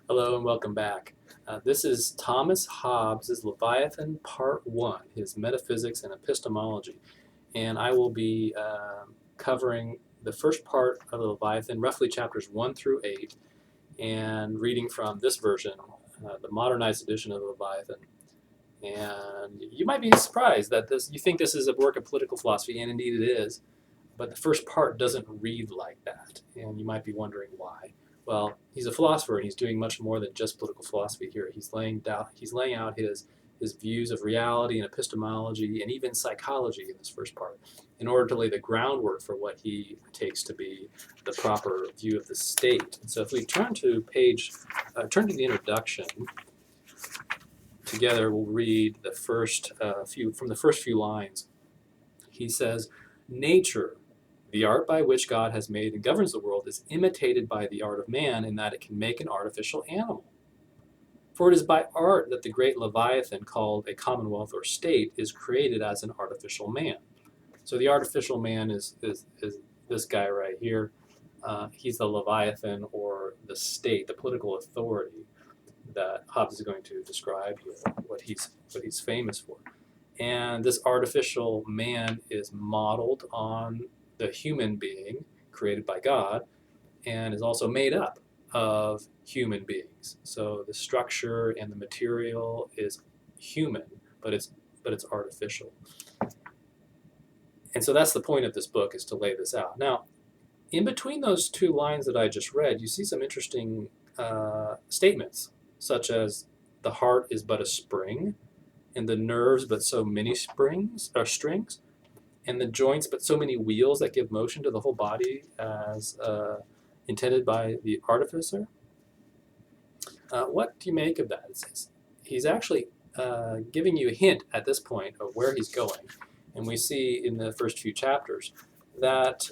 Hello and welcome back. This is Thomas Hobbes' Leviathan Part 1, his Metaphysics and Epistemology. And I will be covering the first part of the Leviathan, roughly chapters 1 through 8, and reading from this version, the modernized edition of the Leviathan. And you might be surprised that you think this is a work of political philosophy, and indeed it is, but the first part doesn't read like that, and you might be wondering why. Well, he's a philosopher, and he's doing much more than just political philosophy here. He's laying out his views of reality and epistemology and even psychology in this first part in order to lay the groundwork for what he takes to be the proper view of the state. And so if we turn to the introduction, together we'll read the first few lines. He says, "Nature, the art by which God has made and governs the world, is imitated by the art of man in that it can make an artificial animal. For it is by art that the great Leviathan, called a commonwealth or state, is created as an artificial man." So the artificial man is this guy right here. He's the Leviathan, or the state, the political authority that Hobbes is going to describe here, what he's famous for. And this artificial man is modeled on the human being created by God and is also made up of human beings. So the structure and the material is human, but it's artificial. And so that's the point of this book, is to lay this out. Now, in between those two lines that I just read, you see some interesting statements, such as the heart is but a spring, and the nerves but so many strings, and the joints but so many wheels that give motion to the whole body as intended by the artificer. What do you make of that? He's actually giving you a hint at this point of where he's going. And we see in the first few chapters that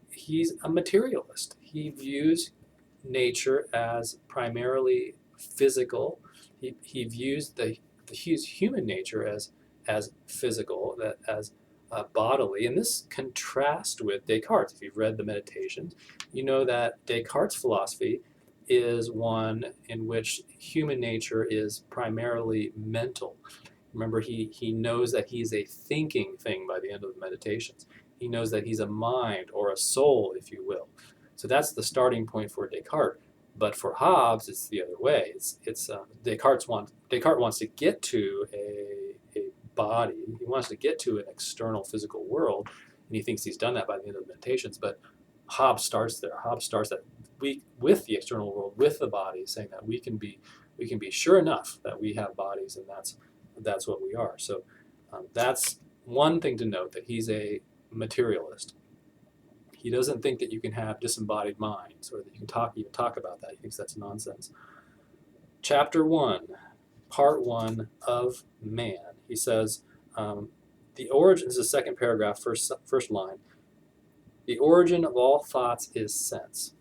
he's a materialist. He views nature as primarily physical. He views human nature as physical, as bodily, and this contrasts with Descartes. If you've read the Meditations, you know that Descartes' philosophy is one in which human nature is primarily mental. Remember, he knows that he's a thinking thing by the end of the Meditations. He knows that he's a mind, or a soul, if you will. So that's the starting point for Descartes. But for Hobbes, it's the other way. Descartes wants to get to a body. He wants to get to an external physical world, and he thinks he's done that by the end of the Meditations. But Hobbes starts there. Hobbes starts that with the external world, with the body, saying that we can be sure enough that we have bodies, and that's what we are. So that's one thing to note, that he's a materialist. He doesn't think that you can have disembodied minds, or that you can even talk about that. He thinks that's nonsense. Chapter 1, Part 1 of Man. He says, the origin, this is the second paragraph, first line, "The origin of all thoughts is sense."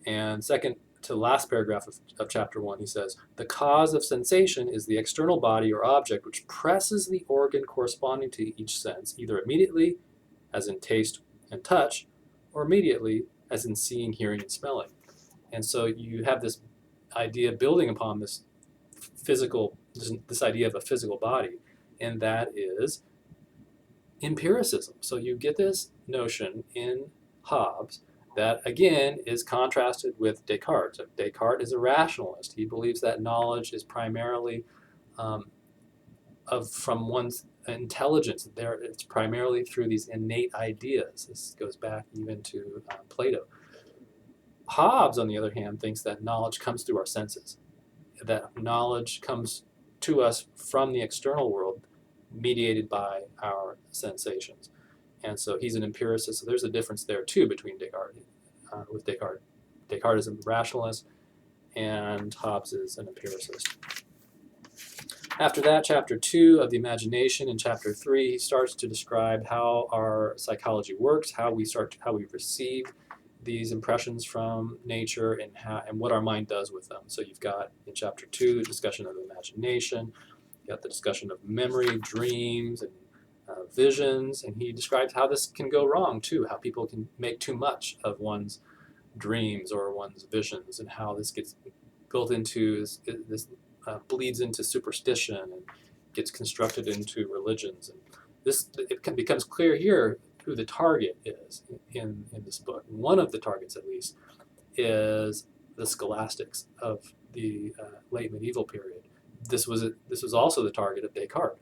And second to last paragraph of chapter 1, he says, "The cause of sensation is the external body or object which presses the organ corresponding to each sense, either immediately, as in taste and touch, or immediately, as in seeing, hearing, and smelling." And so you have this idea building upon this idea of a physical body, and that is empiricism. So you get this notion in Hobbes that, again, is contrasted with Descartes. So Descartes is a rationalist. He believes that knowledge is primarily from one's intelligence. It's primarily through these innate ideas. This goes back even to Plato. Hobbes, on the other hand, thinks that knowledge comes through our senses, that knowledge comes to us from the external world, mediated by our sensations. And so he's an empiricist. So there's a difference there, too, between Descartes. Descartes is a rationalist, and Hobbes is an empiricist. After that, chapter 2 of the Imagination, and chapter 3, he starts to describe how our psychology works, how we receive these impressions from nature, and what our mind does with them. So you've got, in chapter 2, a discussion of imagination. You've got the discussion of memory, dreams, and visions, and he describes how this can go wrong too, how people can make too much of one's dreams or one's visions, and how this gets built into this bleeds into superstition and gets constructed into religions. And becomes clear here who the target is in this book. One of the targets, at least, is the scholastics of the late medieval period. This was also the target of Descartes,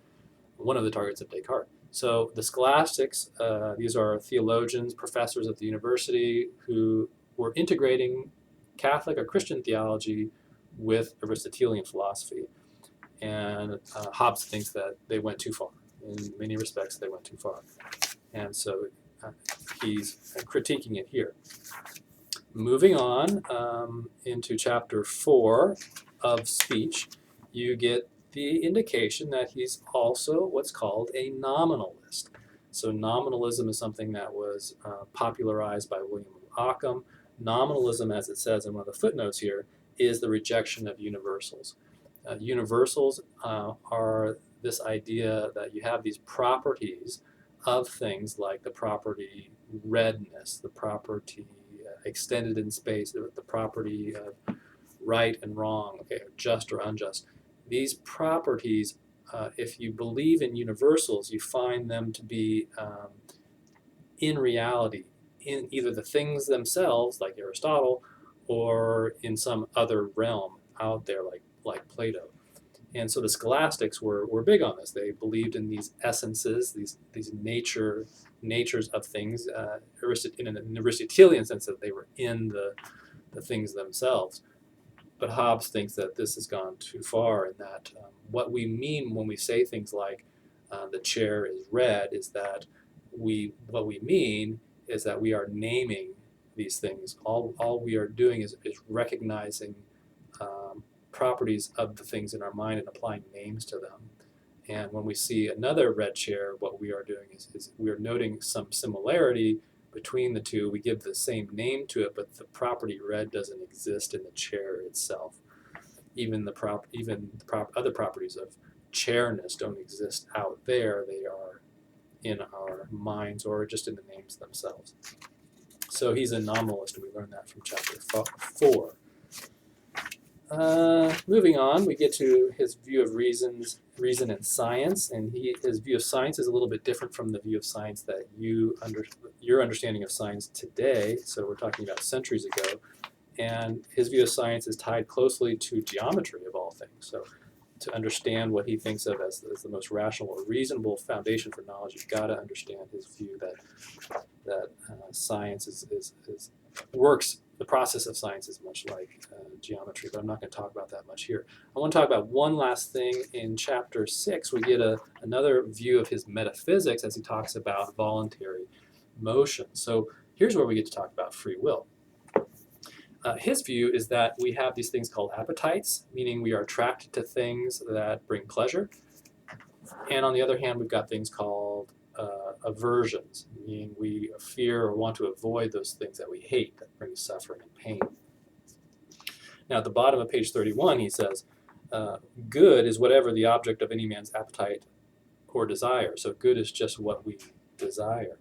one of the targets of Descartes. So the scholastics, these are theologians, professors at the university who were integrating Catholic or Christian theology with Aristotelian philosophy. And Hobbes thinks that they went too far. In many respects, they went too far. And so he's critiquing it here. Moving on into chapter 4 of speech, you get the indication that he's also what's called a nominalist. So nominalism is something that was popularized by William Ockham. Nominalism, as it says in one of the footnotes here, is the rejection of universals. Universals are this idea that you have these properties of things, like the property redness, the property extended in space, the property of right and wrong, okay, just or unjust. These properties, if you believe in universals, you find them to be in reality, in either the things themselves, like Aristotle, or in some other realm out there, like Plato. And so the scholastics were big on this. They believed in these essences, these natures of things, in an Aristotelian sense, that they were in the things themselves. But Hobbes thinks that this has gone too far, and that what we mean when we say things like the chair is red is that what we mean is that we are naming these things. All we are doing is recognizing properties of the things in our mind and applying names to them. And when we see another red chair, what we are doing is we are noting some similarity between the two. We give the same name to it, but the property red doesn't exist in the chair itself. Even other properties of chairness don't exist out there. They are in our minds or just in the names themselves. So he's a nominalist, and we learn that from chapter 4. Moving on, we get to his view of reason and science, and his view of science is a little bit different from the view of science that your understanding of science today. So we're talking about centuries ago, and his view of science is tied closely to geometry of all things. So to understand what he thinks of as the most rational or reasonable foundation for knowledge, you've got to understand his view that science works. The process of science is much like geometry, but I'm not going to talk about that much here. I want to talk about one last thing. In chapter 6, we get another view of his metaphysics as he talks about voluntary motion. So here's where we get to talk about free will. His view is that we have these things called appetites, meaning we are attracted to things that bring pleasure. And on the other hand, we've got things called aversions, meaning we fear or want to avoid those things that we hate, that bring suffering and pain. Now, at the bottom of page 31, he says, good is whatever the object of any man's appetite or desire. So good is just what we desire.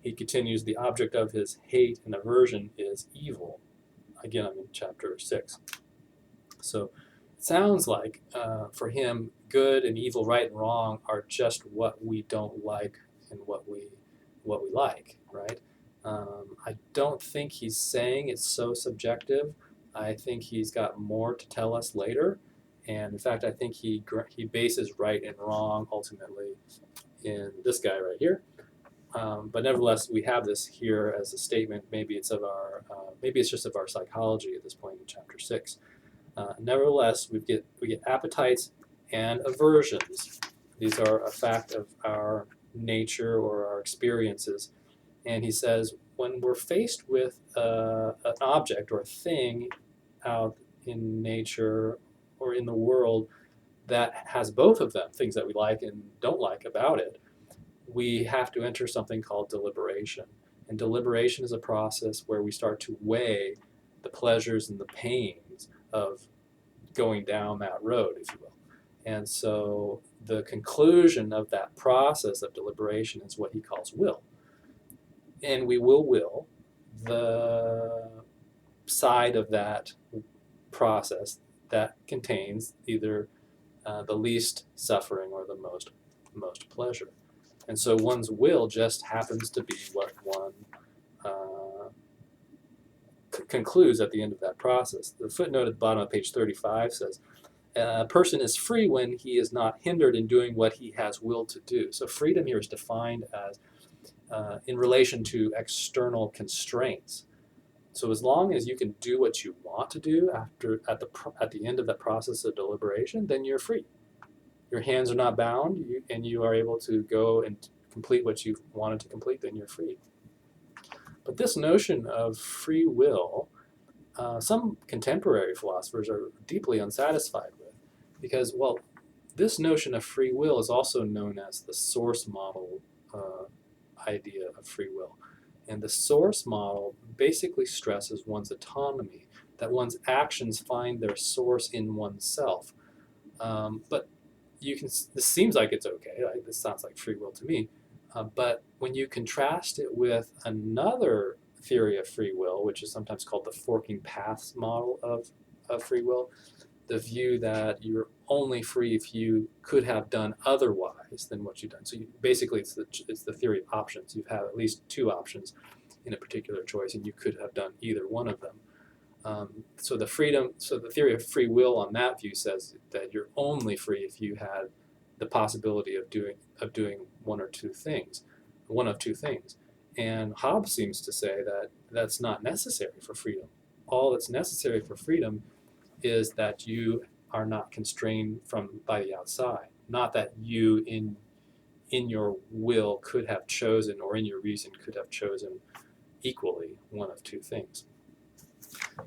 He continues, the object of his hate and aversion is evil. Again, I'm in chapter 6. So it sounds like for him, good and evil, right and wrong are just what we don't like and what we like, right? I don't think he's saying it's so subjective. I think he's got more to tell us later. And in fact, I think he bases right and wrong ultimately in this guy right here. But nevertheless, we have this here as a statement. Maybe it's just of our psychology at this point in chapter 6. Nevertheless, we get appetites and aversions. These are a fact of our nature or our experiences. And he says, when we're faced with an object or a thing out in nature or in the world that has both of them, things that we like and don't like about it, we have to enter something called deliberation. And deliberation is a process where we start to weigh the pleasures and the pains of going down that road, if you will. And so the conclusion of that process of deliberation is what he calls will. And we will the side of that process that contains either the least suffering or the most pleasure. And so one's will just happens to be what one concludes at the end of that process. The footnote at the bottom of page 35 says, a person is free when he is not hindered in doing what he has will to do. So freedom here is defined as in relation to external constraints. So as long as you can do what you want to do at the end of that process of deliberation, then you're free. Your hands are not bound, and you are able to go and complete what you wanted to complete, then you're free. But this notion of free will, some contemporary philosophers are deeply unsatisfied with, because, well, this notion of free will is also known as the source model idea of free will. And the source model basically stresses one's autonomy, that one's actions find their source in oneself. But this seems like it's okay. This sounds like free will to me. But when you contrast it with another theory of free will, which is sometimes called the forking paths model of free will, the view that you're only free if you could have done otherwise than what you've done. So basically, it's the theory of options. You have at least two options in a particular choice, and you could have done either one of them. So the theory of free will on that view says that you're only free if you had the possibility of doing one of two things. And Hobbes seems to say that that's not necessary for freedom. All that's necessary for freedom is that you are not constrained by the outside, not that you in your will could have chosen, or in your reason could have chosen equally one of two things.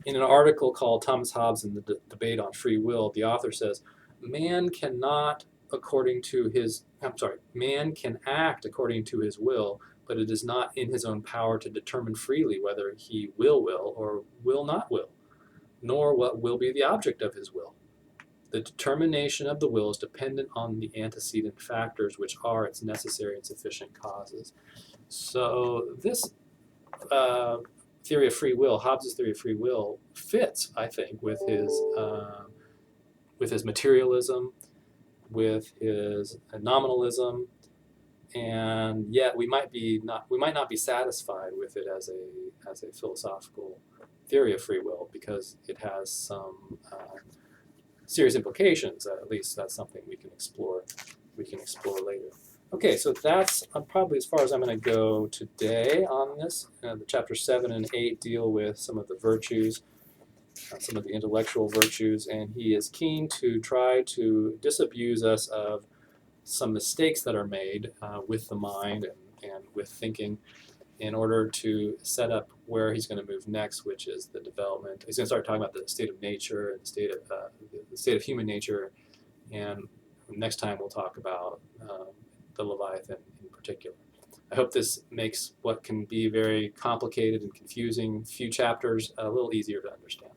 In an article called Thomas Hobbes and the Debate on Free Will, the author says, man can act according to his will, but it is not in his own power to determine freely whether he will or will not will, nor what will be the object of his will. The determination of the will is dependent on the antecedent factors, which are its necessary and sufficient causes. So this theory of free will, Hobbes' theory of free will, fits, I think, with his materialism, with his nominalism, and yet we might not be satisfied with it as a philosophical theory of free will, because it has some serious implications. At least that's something we can explore later. Okay, so that's probably as far as I'm going to go today on this. The chapters 7 and 8 deal with some of the virtues, some of the intellectual virtues, and he is keen to try to disabuse us of some mistakes that are made with the mind and with thinking, in order to set up where he's going to move next, which is the development. He's going to start talking about the state of nature and the state of human nature, and next time we'll talk about the Leviathan in particular. I hope this makes what can be very complicated and confusing few chapters a little easier to understand.